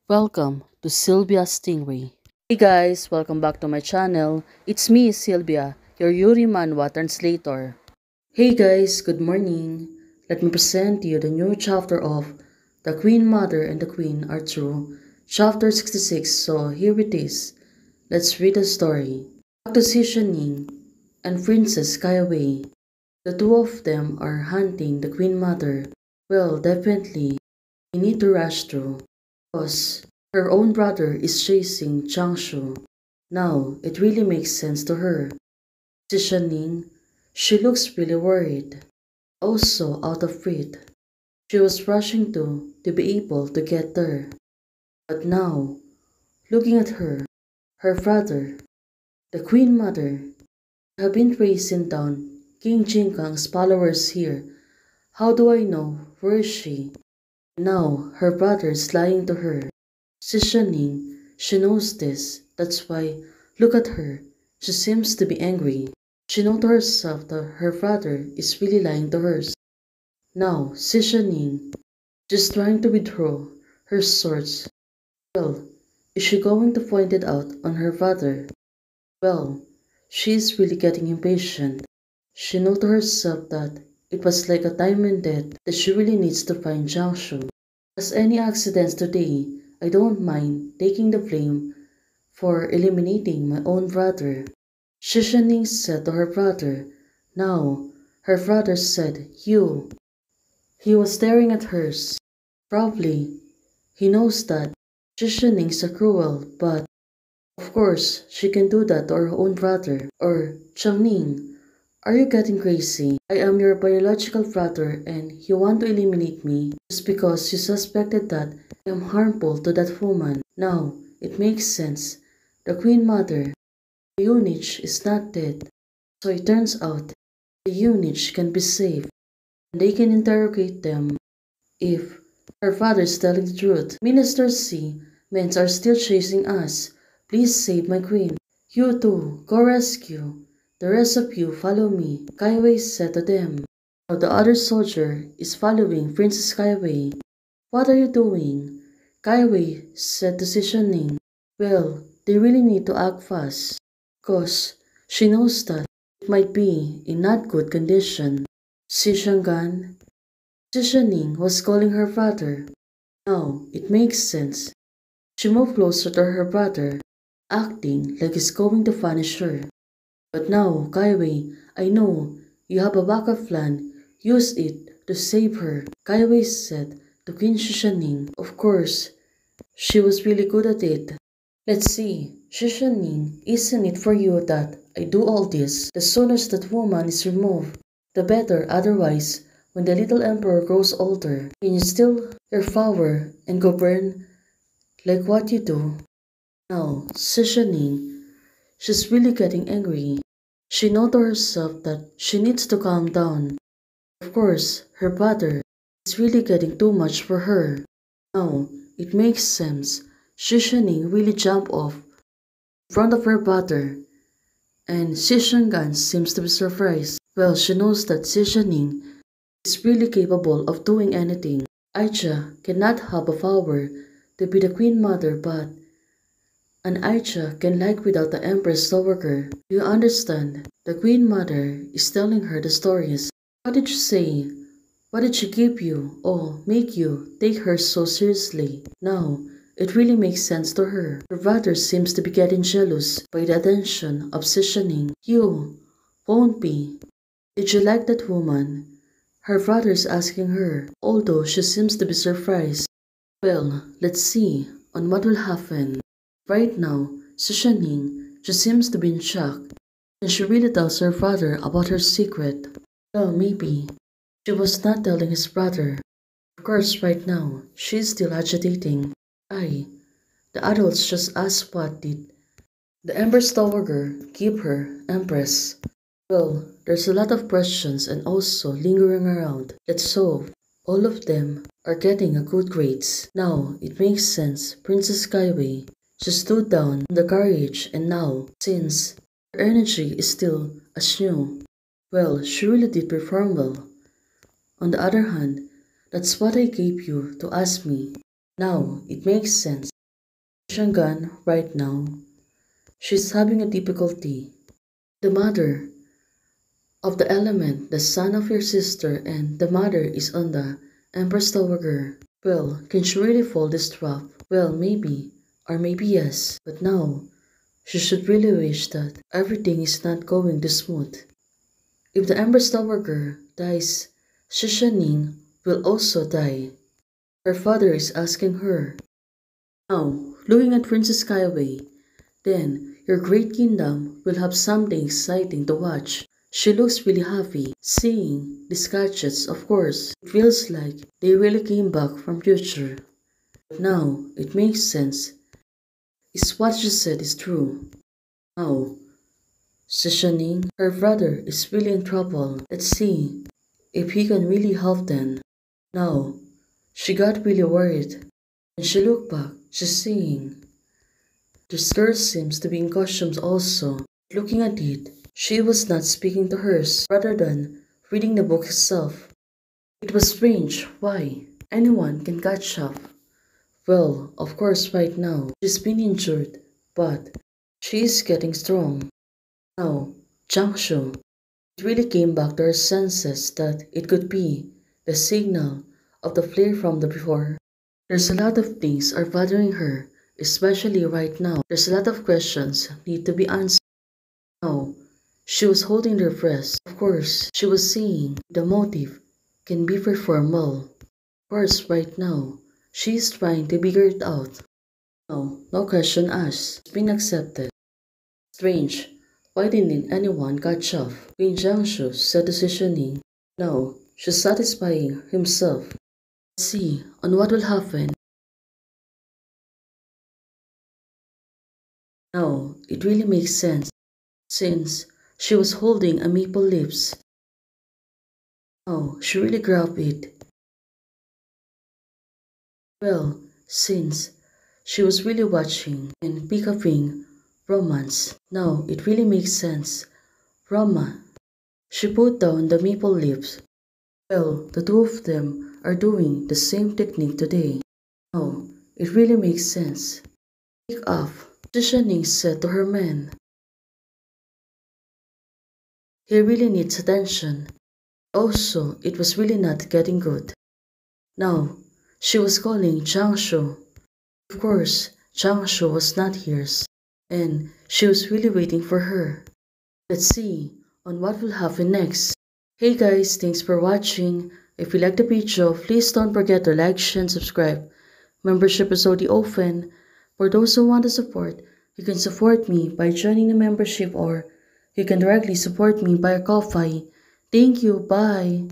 Welcome to Sylvia Stingray. Hey guys, welcome back to my channel. It's me, Sylvia, your Yuri Manhwa translator. Hey guys, good morning. Let me present to you the new chapter of The Queen Mother and the Queen are True, chapter 66. So here it is. Let's read the story. Back to Xishaning and Princess Kaiwei. The two of them are hunting the Queen Mother. Well, definitely, we need to rush through. Because her own brother is chasing Changshu. Now, it really makes sense to her. Zishaning, she looks really worried, also out of breath. She was rushing to be able to get there. But now, looking at her, her brother, the Queen Mother, have been racing down King Jinkang's followers here. How do I know? Where is she? Now, her brother is lying to her. Zishaning, she knows this. That's why, look at her. She seems to be angry. She knows to herself that her brother is really lying to her. Now, Zishaning, she's trying to withdraw her swords. Well, is she going to point it out on her brother? Well, she is really getting impatient. She knows to herself that it was like a time and death that she really needs to find Jiangsu. As any accidents today, I don't mind taking the blame for eliminating my own brother. Shishaning said to her brother. Now, her brother said, You. He was staring at hers. Probably, he knows that Shishaning's a cruel, but of course, she can do that to her own brother. Or, Changning, are you getting crazy? I am your biological brother and you want to eliminate me just because you suspected that I am harmful to that woman. Now, it makes sense. The Queen Mother, the eunuch, is not dead. So it turns out the eunuch can be saved and they can interrogate them if her father is telling the truth. Minister C, men are still chasing us. Please save my queen. You too, go rescue. The rest of you follow me, Kaiwei said to them. Now the other soldier is following Princess Kaiwei. What are you doing? Kaiwei said to Zishaning. Well, they really need to act fast, cause she knows that it might be in not good condition. Zishangan, Zishaning was calling her brother. Now, it makes sense. She moved closer to her brother, acting like he's going to punish her. But now, Kaiwei, I know you have a backup plan. Use it to save her, Kaiwei said to Queen Shishaning. Of course, she was really good at it. Let's see, Shishaning, isn't it for you that I do all this? The sooner that woman is removed, the better. Otherwise, when the little emperor grows older, can you still your power and govern like what you do? Now, Shishaning, she's really getting angry. She knows to herself that she needs to calm down. Of course, her brother is really getting too much for her. Now, it makes sense. Shishaning really jumped off in front of her brother, and Shishangan seems to be surprised. Well, she knows that Shishaning is really capable of doing anything. Aicha cannot have a power to be the Queen Mother, but an Aicha can like without the Empress Dowager. Do you understand? The Queen Mother is telling her the stories. What did you say? What did she give you or make you take her so seriously? Now, it really makes sense to her. Her brother seems to be getting jealous by the attention of Sishaning. You won't be. Did you like that woman? Her brother is asking her, although she seems to be surprised. Well, let's see on what will happen. Right now, Sishaning, she seems to be in shock, and she really tells her father about her secret. Well, maybe she was not telling his brother. Of course, right now, she's still agitating. The adults just asked what did the Empress Dowager give her, Empress? Well, there's a lot of questions and also lingering around. Let's hope all of them are getting a good grades. Now, it makes sense. Princess Kaiwei, she stood down from the carriage and now, since her energy is still as new, well, she really did perform well. On the other hand, that's what I gave you to ask me. Now, it makes sense. Shangan, right now, she's having a difficulty. The mother of the element, the son of your sister, and the mother is on the Empress Dowager. Well, can she really fold this trap? Well, maybe, or maybe yes, but now, she should really wish that everything is not going too smooth. If the Empress Dowager dies, Shishaning will also die. Her father is asking her. Now, looking at Princess Skyway, then your great kingdom will have something exciting to watch. She looks really happy seeing these gadgets, of course. It feels like they really came back from future. But now, it makes sense. Is what she said is true. Now, Shishaning, her brother is really in trouble. Let's see if he can really help them. Now, she got really worried. When she looked back, she's seeing this girl seems to be in costumes also. Looking at it, she was not speaking to hers rather than reading the book itself. It was strange. Why? Anyone can catch up. Well, of course right now, she's been injured, but she is getting strong. Now, Jiangshu, it really came back to her senses that it could be the signal of the flare from the before. There's a lot of things are bothering her, especially right now. There's a lot of questions need to be answered. Now, she was holding her breath. Of course, she was seeing the motive can be performed well. Of course, right now, she is trying to figure it out. No question asked. It's been accepted. Strange. Why didn't anyone catch up? Queen Jiangshu said to Shishining. No, she's satisfying himself. Let's see on what will happen. Now, it really makes sense since she was holding a maple leaves. Now, she really grabbed it. Well, since she was really watching and pick-upping romance. Now, it really makes sense. Rama. She put down the maple leaves. Well, the two of them are doing the same technique today. Now, it really makes sense. Pick up, Shishaning said to her man. He really needs attention. Also, it was really not getting good. Now, she was calling Jiangshu. Of course, Jiangshu was not here, and she was really waiting for her. Let's see on what will happen next. Hey guys, thanks for watching. If you like the video, please don't forget to like, share, and subscribe. Membership is already open. For those who want to support, you can support me by joining the membership or you can directly support me by Ko-Fi. Thank you, bye.